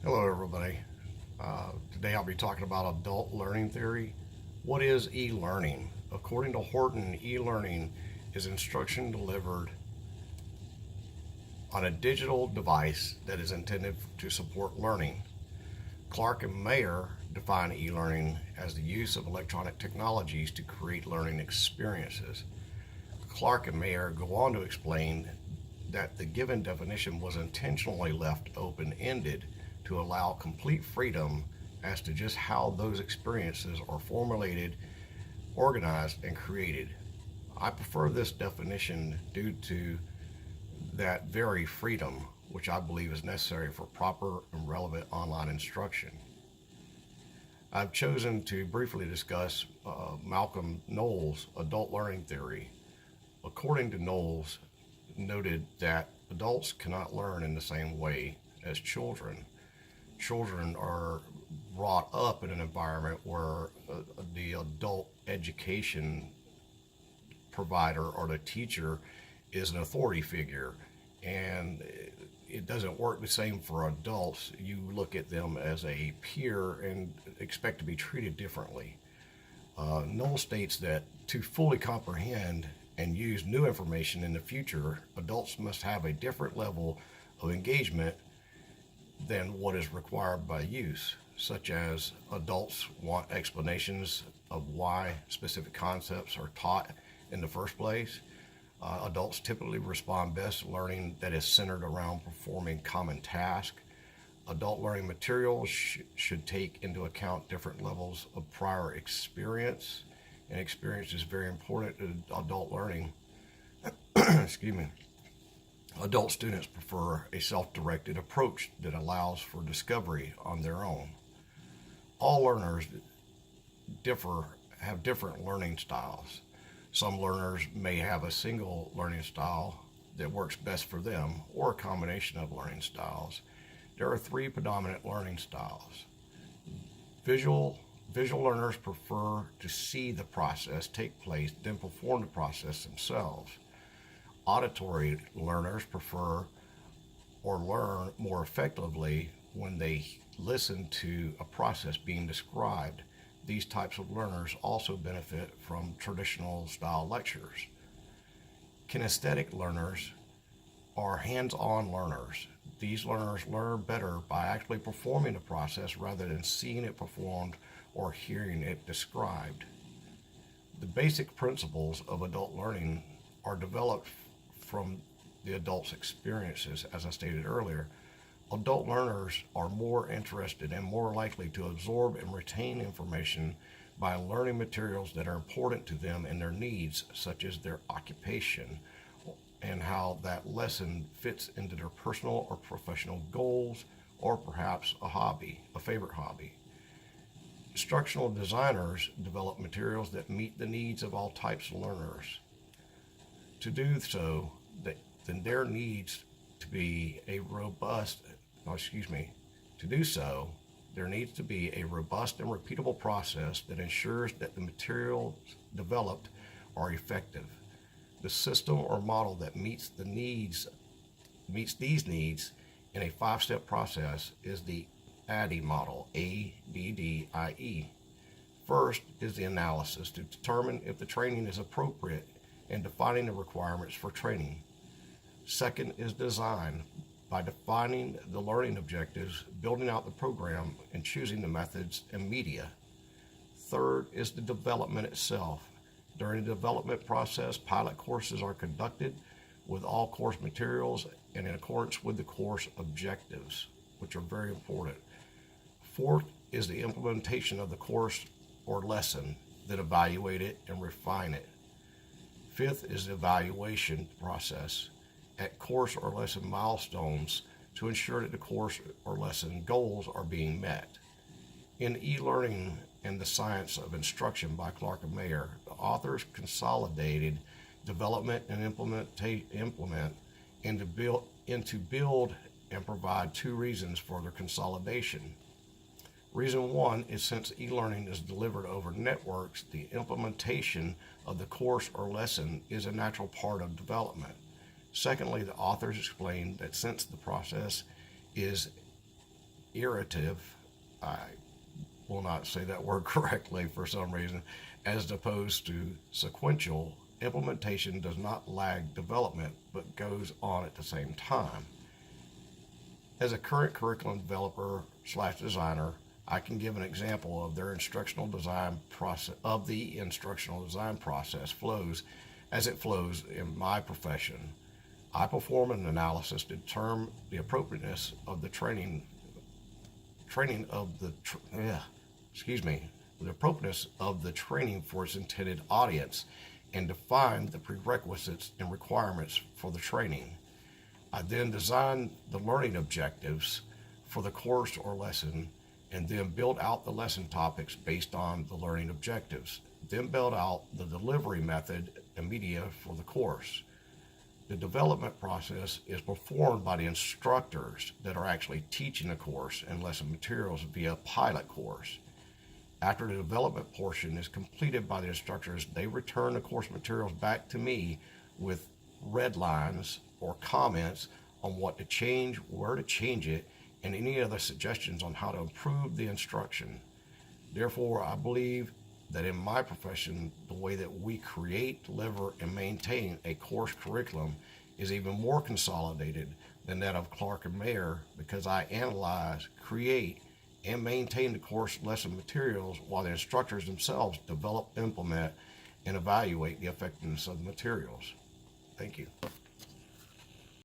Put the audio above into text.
Hello, everybody. Today I'll be talking about adult learning theory. What is e-learning? According to Horton, e-learning is instruction delivered on a digital device that is intended to support learning. Clark and Mayer define e-learning as the use of electronic technologies to create learning experiences. Clark and Mayer go on to explain that the given definition was intentionally left open-ended to allow complete freedom as to just how those experiences are formulated, organized, and created. I prefer this definition due to that very freedom, which I believe is necessary for proper and relevant online instruction. I've chosen to briefly discuss Malcolm Knowles' adult learning theory. According to Knowles, noted that adults cannot learn in the same way as children. Children are brought up in an environment where the adult education provider or the teacher is an authority figure, and it doesn't work the same for adults. You look at them as a peer and expect to be treated differently. Knowles states that to fully comprehend and use new information in the future, adults must have a different level of engagement than what is required by use, such as adults want explanations of why specific concepts are taught in the first place. Adults typically respond best to learning that is centered around performing common tasks. Adult learning materials should take into account different levels of prior experience, and experience is very important to adult learning. Excuse me. Adult students prefer a self-directed approach that allows for discovery on their own. All learners have different learning styles. Some learners may have a single learning style that works best for them, or a combination of learning styles. There are three predominant learning styles. Visual learners prefer to see the process take place, then perform the process themselves. Auditory learners prefer or learn more effectively when they listen to a process being described. These types of learners also benefit from traditional style lectures. Kinesthetic learners are hands-on learners. These learners learn better by actually performing the process rather than seeing it performed or hearing it described. The basic principles of adult learning are developed from the adult's experiences. As I stated earlier, adult learners are more interested and more likely to absorb and retain information by learning materials that are important to them and their needs, such as their occupation and how that lesson fits into their personal or professional goals, or perhaps a favorite hobby. Instructional designers develop materials that meet the needs of all types of learners. To do so, then there needs to be a robust, there needs to be a robust and repeatable process that ensures that the materials developed are effective. The system or model that meets these needs in a 5-step process is the ADDIE model, ADDIE. First is the analysis to determine if the training is appropriate and defining the requirements for training. Second is design, by defining the learning objectives, building out the program, and choosing the methods and media. Third is the development itself. During the development process, pilot courses are conducted with all course materials and in accordance with the course objectives, which are very important. Fourth is the implementation of the course or lesson, then evaluate it and refine it. Fifth is the evaluation process at course or lesson milestones to ensure that the course or lesson goals are being met. In E-Learning and the Science of Instruction by Clark and Mayer, the authors consolidated development and implement and to build and provide two reasons for their consolidation. Reason one is since e-learning is delivered over networks, the implementation of the course or lesson is a natural part of development. Secondly, the authors explained that since the process is iterative, I will not say that word correctly for some reason, as opposed to sequential, implementation does not lag development but goes on at the same time. As a current curriculum developer / designer, I can give an example of the instructional design process flows as it flows in my profession. I perform an analysis to determine the appropriateness of the the appropriateness of the training for its intended audience and define the prerequisites and requirements for the training. I then design the learning objectives for the course or lesson and then build out the lesson topics based on the learning objectives. Then build out the delivery method and media for the course. The development process is performed by the instructors that are actually teaching the course and lesson materials via pilot course. After the development portion is completed by the instructors, they return the course materials back to me with red lines or comments on what to change, where to change it, and any other suggestions on how to improve the instruction. Therefore, I believe that in my profession, the way that we create, deliver, and maintain a course curriculum is even more consolidated than that of Clark and Mayer, because I analyze, create, and maintain the course lesson materials while the instructors themselves develop, implement, and evaluate the effectiveness of the materials. Thank you.